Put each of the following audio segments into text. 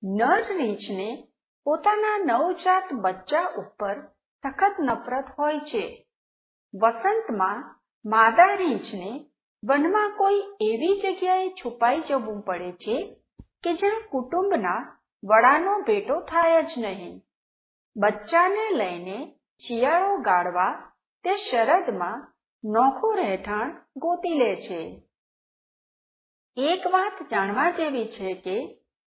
નર રીંછને પોતાના નવજાત બચ્ચા ઉપર સખત નફરત હોય છે. વસંતમાં માદા રીંછને વનમાં કોઈ એવી જગ્યાએ છુપાઈ જવું પડે છે કે જ્યાં કુટુંબના વડાનો ભેટો થાય જ નહીં. બચ્ચાને લઈને શિયાળો ગાળવા તે શરદમાં નોખું રહેઠાણ ગોતી લે છે. એક વાત જાણવા જેવી છે કે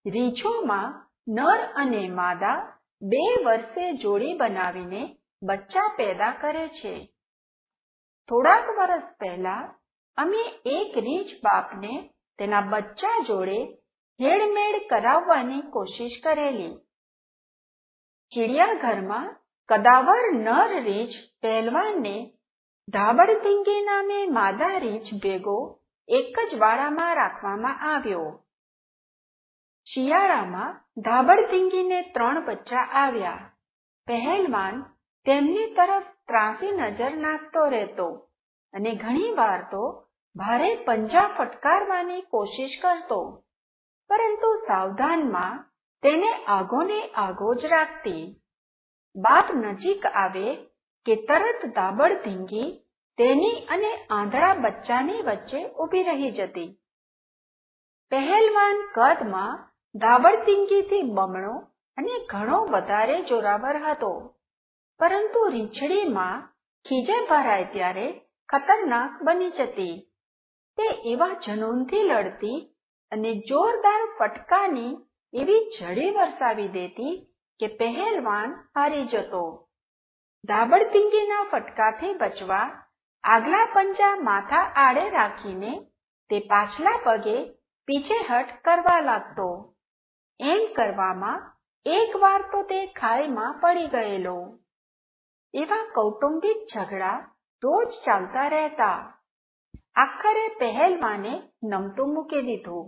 રીંછોમાં નર અને માદા 2 વર્ષે જોડી બનાવીને બચ્ચા પેદા કરે છે. થોડાક વર્ષ પહેલા અમે એક રીંછ બાપને તેના બચ્ચા જોડે હેળમેળ કરાવવાની કોશિશ કરેલી. ચિડિયાઘરમાં કદાવર નર રીંછ પહેલવાનને ધાબળધીંગી નામે માદા રીંછ ભેગો એક જ વાડામાં રાખવામાં આવ્યો. શિયાળામાં ધાબળધીંગીને 3 બચ્ચા આવ્યા. પહેલવાન તેમની તરફ ત્રાંસી નજર નાખતો રહેતો અને ઘણીવાર તો ભારે પંજા ફટકારવાની કોશિશ કરતો, પરંતુ સાવધાનમાં તેને આગોને આગો જ રાખતી. બાપ નજીક આવે કે તરત ધાબળધીંગી તેની અને આંધળા બચ્ચાની વચ્ચે ઊભી રહી જતી. પહેલવાન કદમાં ધાબળધીંગીથી બમણો અને ઘણો વધારે જોરાવર હતો, પરંતુ રીંછડીમાં ખીજે ભરાય ત્યારે ખતરનાક બની જતી. તે એવા જનૂનથી લડતી અને જોરદાર ફટકાની એવી ઝડી વરસાવી દેતી કે પહેલવાન હારી જતો. ધાબળધીંગીના ફટકાથી બચવા આગલા પંજા માથા આડે રાખીને તે પાછલા પગે પીછેહઠ કરવા લાગતો. એમ કરવામાં એકવાર તો તે ખાઈમાં પડી ગયેલો. એવા કૌટુંબિક ઝઘડા રોજ ચાલતા રહેતા. આખરે પહેલવાને નમતું મૂકી દીધું.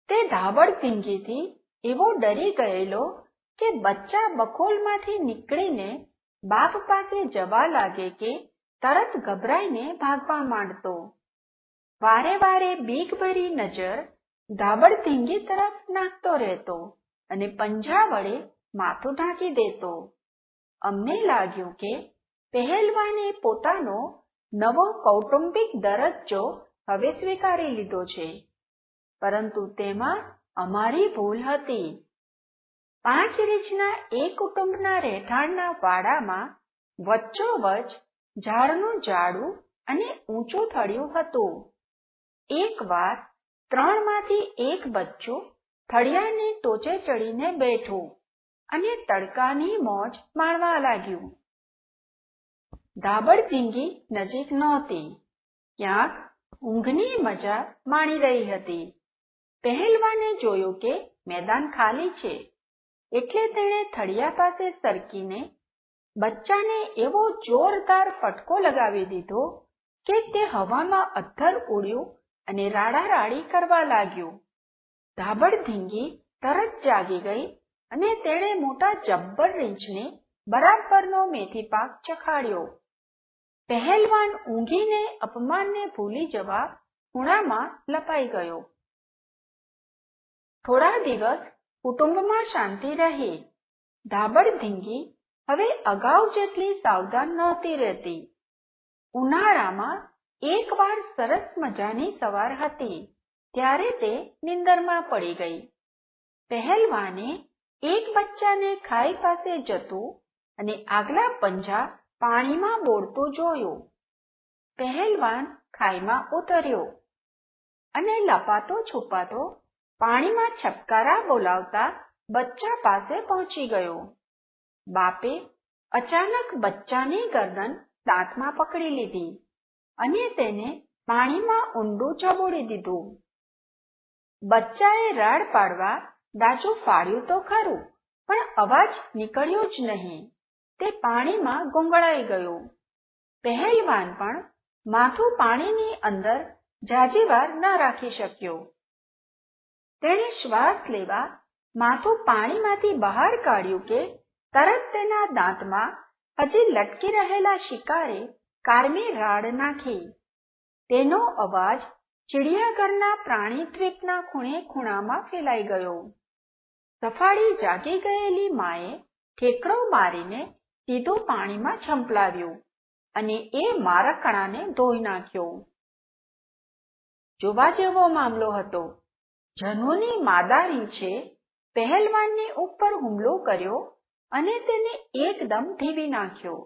તે ધાબળધીંગીથી એવો ડરી ગયેલો કે બચ્ચા બખોલમાંથી નીકળીને બાપ પાસે જવા લાગે કે તરત ગભરાઈને ભાગવા માંડતો. વારે વારે બીકભરી નજર ધાબળધીંગી તરફ નાખતો રહેતો અને પંજા વડે માથું ઢાંકી દેતો. અમને લાગ્યું કે પહેલવાને પોતાનો નવો કૌટુંબિક દરજ્જો હવે સ્વીકારી લીધો છે, પરંતુ તેમાં અમારી ભૂલ હતી. 5 રીંછના એક કુટુંબના રહેઠાણના વાડામાં વચ્ચોવચ્ચ ઝાડનું જાડું અને ઊંચું થડિયું હતું. એકવાર 3માંથી એક બચ્ચું થડિયાની ટોચે ચડીને બેઠું અને તડકાની મોજ માણવા લાગ્યું. ધાબળધીંગી નજીક નહોતી, ક્યાંક ઊંઘની મજા માણી રહી હતી. પહેલવાને જોયું કે મેદાન ખાલી છે, એટલે તેણે થડિયા પાસે સરકીને બચ્ચાને એવો જોરદાર ફટકો લગાવી દીધો કે તે હવામાં અધ્ધર ઉડ્યું અને રાડારાડી કરવા લાગ્યું. ધાબળધીંગી તરત જાગી ગઈ અને તેણે મોટા જબ્બર રીંછને બરાબરનો મેથી પાક ચખાડ્યો. પહેલવાન ઊંઘીને અપમાનને ભૂલી જવા ખૂણામાં લપાઈ ગયો. થોડા દિવસ કુટુંબમાં શાંતિ રહી. ધાબળધીંગી હવે અગાઉ જેટલી સાવધાન નહોતી રહેતી. ઉનાળામાં એકવાર સરસ મજાની સવાર હતી, ત્યારે તે નીંદરમાં પડી ગઈ. પહેલવાને એક બચ્ચાને ખાઈ પાસે જતું અને આગલા પંજા પાણીમાં બોળતું જોયું. પહેલવાન ખાઈમાં ઉતર્યો અને લપાતો છુપાતો પાણીમાં છપકારા બોલાવતા બચ્ચા પાસે પહોંચી ગયો. બાપે અચાનક બચ્ચાની ગરદન દાંતમાં પકડી લીધી અને તેને પાણીમાં ઊંડું ચબોડી દીધું. બચ્ચાએ રાડ પાડવા ડાચું ફાડ્યું તો ખરું, પણ અવાજ નીકળ્યો જ નહીં. તે પાણીમાં ગોંગળાઈ ગયો. પહેલવાન પણ માથું પાણીની અંદર ઝાઝી વાર ન રાખી શક્યો. તેણે શ્વાસ લેવા માથું પાણીમાંથી બહાર કાઢ્યું કે તરત તેના દાંતમાં હજી લટકી રહેલા શિકારે કારમી રાડ નાખી. તેનો અવાજ ચિડિયાઘરના પ્રાણીદ્વીપના ખૂણે ખૂણામાં ફેલાઈ ગયો. સફાળી જાગી ગયેલી માએ ઠેકડો મારીને સીધું પાણીમાં ઝંપલાવ્યું અને એ મારકણાને ધોઈ નાખ્યો. જોવા જેવો મામલો હતો. જનુની માદા રીંછે પહેલવાનની ઉપર હુમલો કર્યો અને તેને એકદમ ધીવી નાખ્યો.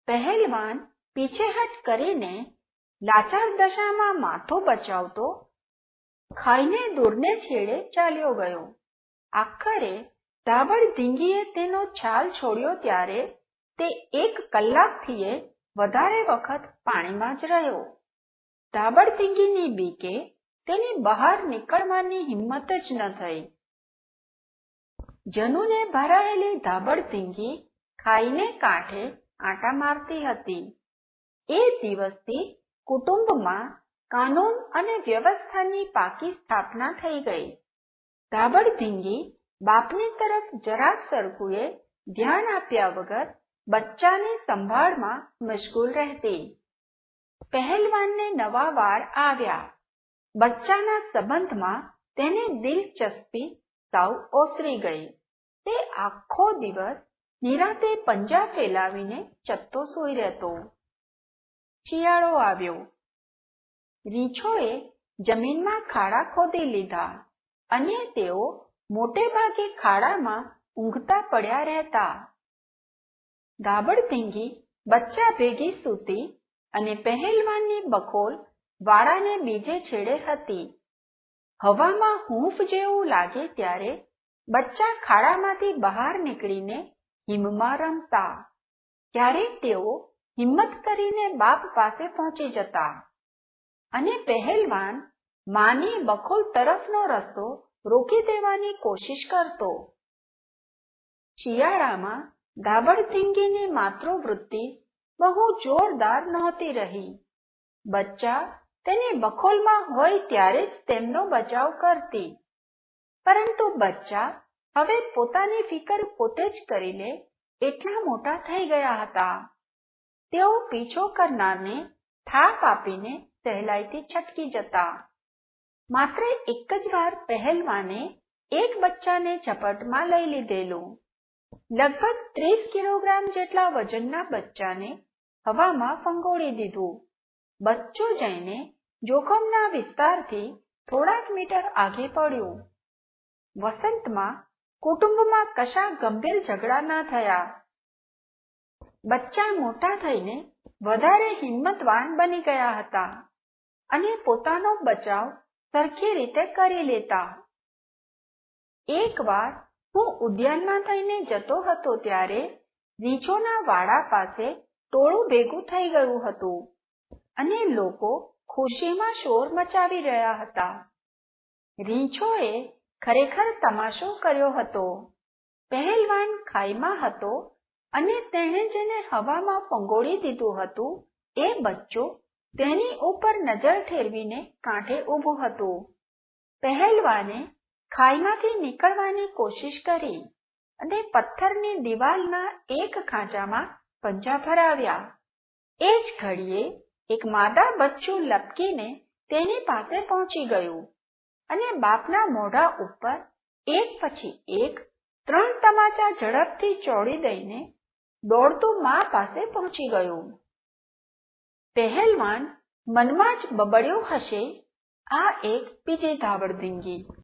પહેલવાન પીછેહટ કરીને લાચાર દશામાં માથું બચાવતો ખાઈને દૂરને છેડે ચાલ્યો ગયો. આખરે ધાબળધીંગીએ તેનો છાલ છોડ્યો ત્યારે તે 1 કલાકથીએ વધારે વખત પાણીમાં જ રહ્યો. ધાબળધીંગીની બીકે તેની બહાર નીકળવાની હિંમત જ ન થઈ. જનુને ભરાયેલી ધાબળધીંગી ખાઈને કાંઠે આંટા મારતી હતી. એ દિવસથી કુટુંબમાં કાનૂન અને વ્યવસ્થાની પાકી સ્થાપના થઈ ગઈ. ધાબળધીંગી બાપની તરફ જરાક સરખુએ ધ્યાન આપ્યા વગર બચ્ચાની સંભાળમાં મશગુલ રહેતી. પહેલવાનને નવા વાળ આવ્યા. બચ્ચાના સંબંધમાં તેને દિલચસ્પી સાવ ઓસરી ગઈ. તે આખો દિવસ નિરાંતે પંજા ફેલાવીને ચત્તો સૂઈ રહેતો. શિયાળો આવ્યો. રીંછોએ જમીનમાં ખાડા ખોદી લીધા અને તેઓ મોટે ભાગે ખાડામાં ઊંઘતા પડ્યા રહેતા. ધાબળધીંગી બચ્ચા ભેગી સૂતી અને પહેલવાનની બખોલ વાડાને બીજે છેડે હતી. હવામાં હૂંફ જેવું લાગે ત્યારે બચ્ચા ખાડામાંથી બહાર નીકળીને હિમમાં રમતા. ક્યારેક તેઓ હિંમત કરીને બાપ પાસે પહોંચી જતા અને પહેલવાન માની બખોલ તરફનો રસ્તો રોકી દેવાની કોશિશ કરતો. શિયાળામાં ધાબળધીંગીની માતૃવૃત્તિ બહુ જોરદાર નહોતી રહી. બચ્ચા તેની બખોલમાં હોય ત્યારે જ તેમનો બચાવ કરતી. પરંતુ બચ્ચા હવે પોતાની ફિકર પોતે જ કરી લે એટલા મોટા થઈ ગયા હતા. તેઓ પીછો કરનારને થાપ આપીને સહેલાઈથી છટકી જતા. માત્ર એક જ વાર પહેલવાને એક બચ્ચાને ઝપટમાં લઈ લીધેલું. લગભગ 30 કિલોગ્રામ જેટલા વજનના બચ્ચાને હવામાં ફંગોળી દીધું. બચ્ચું જઈને જોખમના વિસ્તારથી થોડાક મીટર આગે પડ્યું. વસંતમાં કુટુંબમાં કશા ગંભીર ઝઘડા ન થયા. બચ્ચા મોટા થઈને વધારે હિંમતવાન બની ગયા હતા અને પોતાનો બચાવ સરખી રીતે કરી લેતા. એકવાર હું ઉદ્યાનમાં થઈને જતો હતો ત્યારે રીંછોના વાડા પાસે ટોળું ભેગું થઈ ગયું હતું અને લોકો ખુશીમાં શોર મચાવી રહ્યા હતા. રીંછોએ ખરેખર તમાશો કર્યો હતો. પહેલવાન ખાઈમાં હતો અને તેણે જેને હવામાં ફંગોળી દીધું હતું એ બચ્ચું તેની ઉપર નજર ઠેરવીને કાંઠે ઊભું હતું. પહેલવાને ખાઈમાંથી નીકળવાની કોશિશ કરી અને પથ્થરની દિવાલના એક ખાંચામાં પંજા ભરાવ્યા. એ જ ઘડીએ એક માદા બચ્ચું લપકીને તેની પાસે પહોંચી ગયું અને બાપના મોઢા ઉપર એક પછી એક 3 તમાચા ઝડપથી ચોડી દઈને દોડતું મા પાસે પહોંચી ગયું. પહેલવાન મનમાં જ બબડ્યો હશે, આ એક બીજી ધાબળધીંગી.